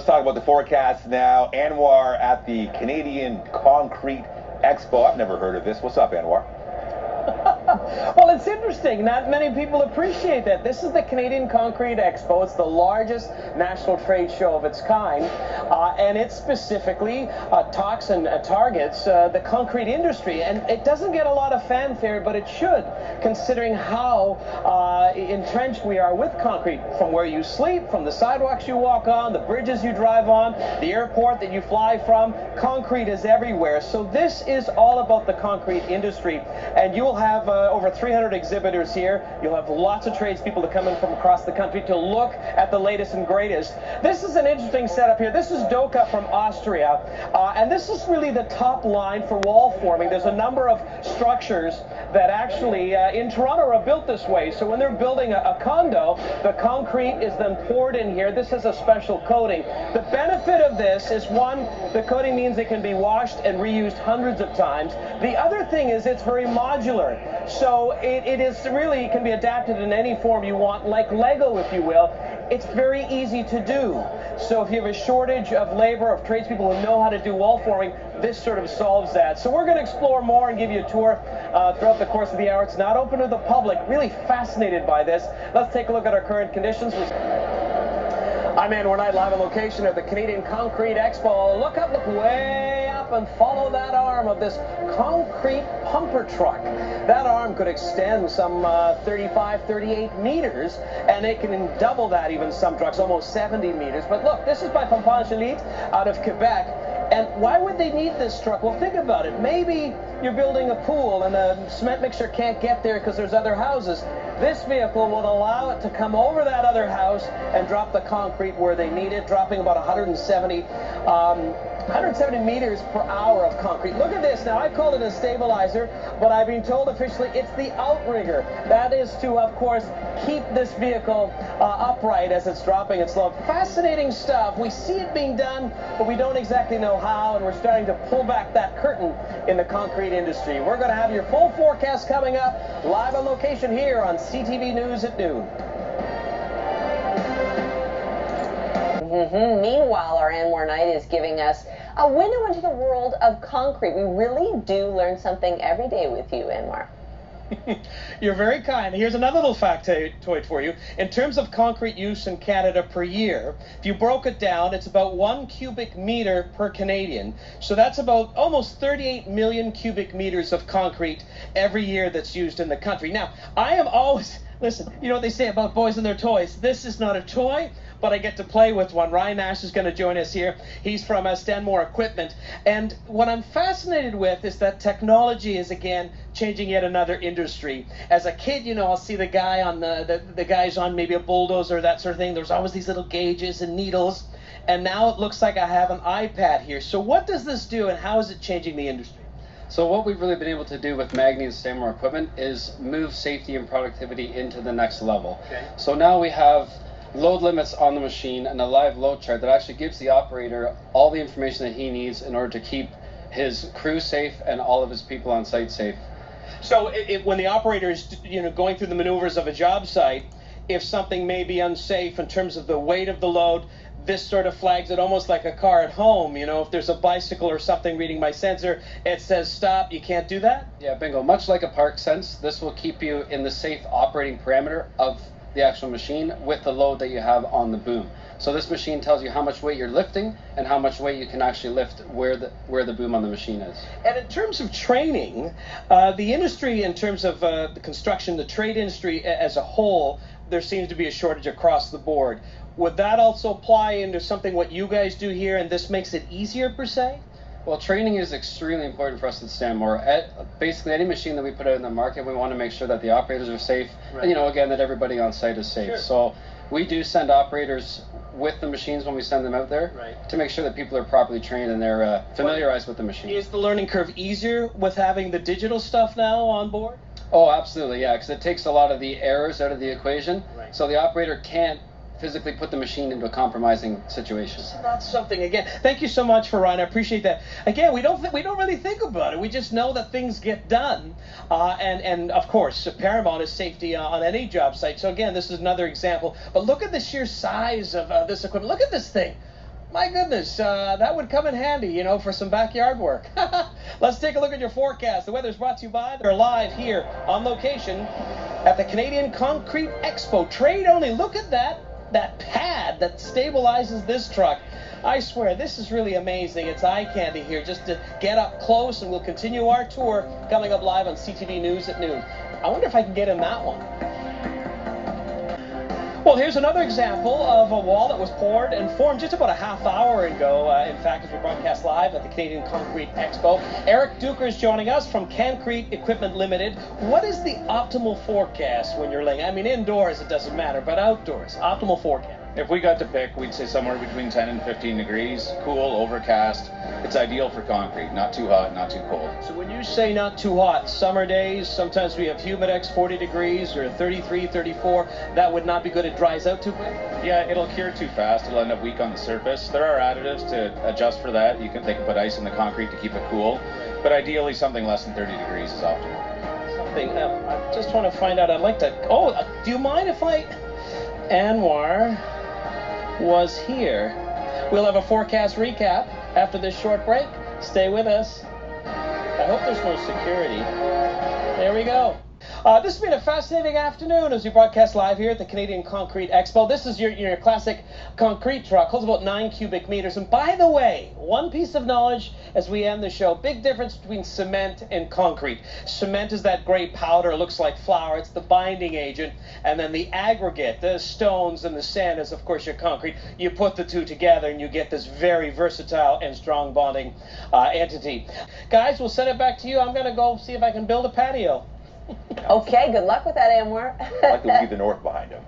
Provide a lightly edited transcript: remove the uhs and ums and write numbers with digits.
talk about the forecast now. Anwar at the Canadian Concrete Expo. I've never heard of this. What's up, Anwar? Well, it's interesting. Not many people appreciate that. This is the Canadian Concrete Expo. It's the largest national trade show of its kind, and it specifically talks and targets the concrete industry. And it doesn't get a lot of fanfare, but it should, considering how entrenched we are with concrete. From where you sleep, from the sidewalks you walk on, the bridges you drive on, the airport that you fly from, concrete is everywhere. So this is all about the concrete industry, and you will have over 300 exhibitors here. You'll have lots of tradespeople to come in from across the country to look at the latest and greatest. This is an interesting setup here. This is Doka from Austria, and this is really the top line for wall forming. There's a number of structures that actually in Toronto are built this way. So when they're building a condo, the concrete is then poured in here. This is a special coating. The benefit of this is, one, the coating means it can be washed and reused hundreds of times. The other thing is it's very modular. So it is really, can be adapted in any form you want, like Lego, if you will. It's very easy to do. So if you have a shortage of labor, of tradespeople who know how to do wall forming, this sort of solves that. So we're going to explore more and give you a tour throughout the course of the hour. It's not open to the public. Really fascinated by this. Let's take a look at our current conditions. I'm Anwar Knight, live on location at the Canadian Concrete Expo. Look up, look way up, and follow that arm of this concrete pumper truck. That arm could extend some 35, 38 meters, and it can double that, even some trucks, almost 70 meters. But look, this is by Pompage-Elite out of Quebec. And why would they need this truck? Well, think about it. Maybe you're building a pool and a cement mixer can't get there because there's other houses. This vehicle will allow it to come over that other house and drop the concrete where they need it, dropping about 170 meters per hour of concrete. Look at this. Now, I call it a stabilizer, but I've been told officially it's the outrigger. That is to, of course, keep this vehicle upright as it's dropping its load. Fascinating stuff. We see it being done, but we don't exactly know how, and we're starting to pull back that curtain in the concrete industry. We're going to have your full forecast coming up, live on location here on CTV News at noon. Meanwhile, our Anwar Knight is giving us a window into the world of concrete. We really do learn something every day with you, Anwar. You're very kind. Here's another little factoid for you. In terms of concrete use in Canada per year, if you broke it down, it's about 1 cubic meter per Canadian. So that's about almost 38 million cubic meters of concrete every year that's used in the country. Now, I am always... Listen, you know what they say about boys and their toys? This is not a toy, but I get to play with one. Ryan Nash is going to join us here. He's from Stanmore Equipment. And what I'm fascinated with is that technology is, again, changing yet another industry. As a kid, you know, I'll see the guy on the guys on maybe a bulldozer, that sort of thing. There's always these little gauges and needles. And now it looks like I have an iPad here. So what does this do, and how is it changing the industry? So what we've really been able to do with Magni and Stanmore Equipment is move safety and productivity into the next level. Okay. So now we have load limits on the machine and a live load chart that actually gives the operator all the information that he needs in order to keep his crew safe and all of his people on site safe. So when the operator is, you know, going through the maneuvers of a job site, if something may be unsafe in terms of the weight of the load, this sort of flags it almost like a car at home. You know, if there's a bicycle or something reading my sensor, it says stop, you can't do that? Yeah, bingo. Much like a park sense, this will keep you in the safe operating parameter of the actual machine with the load that you have on the boom. So this machine tells you how much weight you're lifting and how much weight you can actually lift where the boom on the machine is. And in terms of training, the industry, in terms of the construction, the trade industry as a whole, there seems to be a shortage across the board. Would that also apply into something what you guys do here, and this makes it easier per se? Well, training is extremely important for us at Stanmore. Basically, any machine that we put out in the market, we want to make sure that the operators are safe, right. And, you know, again, that everybody on site is safe. Sure. So we do send operators with the machines when we send them out there, right, to make sure that people are properly trained and they're familiarized with the machine. Is the learning curve easier with having the digital stuff now on board? Oh, absolutely, yeah, because it takes a lot of the errors out of the equation, right. So the operator can't physically put the machine into a compromising situation. So that's something, again, thank you so much for Ryan, I appreciate that. Again, we don't really think about it, we just know that things get done, and of course, paramount is safety on any job site. So again, this is another example, but look at the sheer size of this equipment. Look at this thing. My goodness, that would come in handy, you know, for some backyard work. Let's take a look at your forecast. The weather's brought to you by, they're live here on location at the Canadian Concrete Expo. Trade only. Look at that pad that stabilizes this truck. I swear, this is really amazing. It's eye candy here just to get up close, and we'll continue our tour coming up live on CTV News at noon. I wonder if I can get in that one. Well, here's another example of a wall that was poured and formed just about a half hour ago. In fact, as we broadcast live at the Canadian Concrete Expo. Eric Duker is joining us from Concrete Equipment Limited. What is the optimal forecast when you're laying? I mean, indoors it doesn't matter, but outdoors, optimal forecast. If we got to pick, we'd say somewhere between 10 and 15 degrees, cool, overcast. It's ideal for concrete, not too hot, not too cold. So when you say not too hot, summer days, sometimes we have Humidex 40 degrees or 33, 34. That would not be good. It dries out too quick. Yeah, it'll cure too fast. It'll end up weak on the surface. There are additives to adjust for that. They can put ice in the concrete to keep it cool. But ideally, something less than 30 degrees is optimal. Something, I just want to find out. I'd like to, do you mind if Anwar was here. We'll have a forecast recap after this short break. Stay with us. I hope there's no security. There we go. This has been a fascinating afternoon as we broadcast live here at the Canadian Concrete Expo. This is your classic concrete truck. Holds about 9 cubic meters. And by the way, one piece of knowledge as we end the show. Big difference between cement and concrete. Cement is that gray powder. It looks like flour. It's the binding agent. And then the aggregate, the stones and the sand is, of course, your concrete. You put the two together and you get this very versatile and strong bonding entity. Guys, we'll send it back to you. I'm going to go see if I can build a patio. Okay, good luck with that, Anwar. I like to leave the north behind him.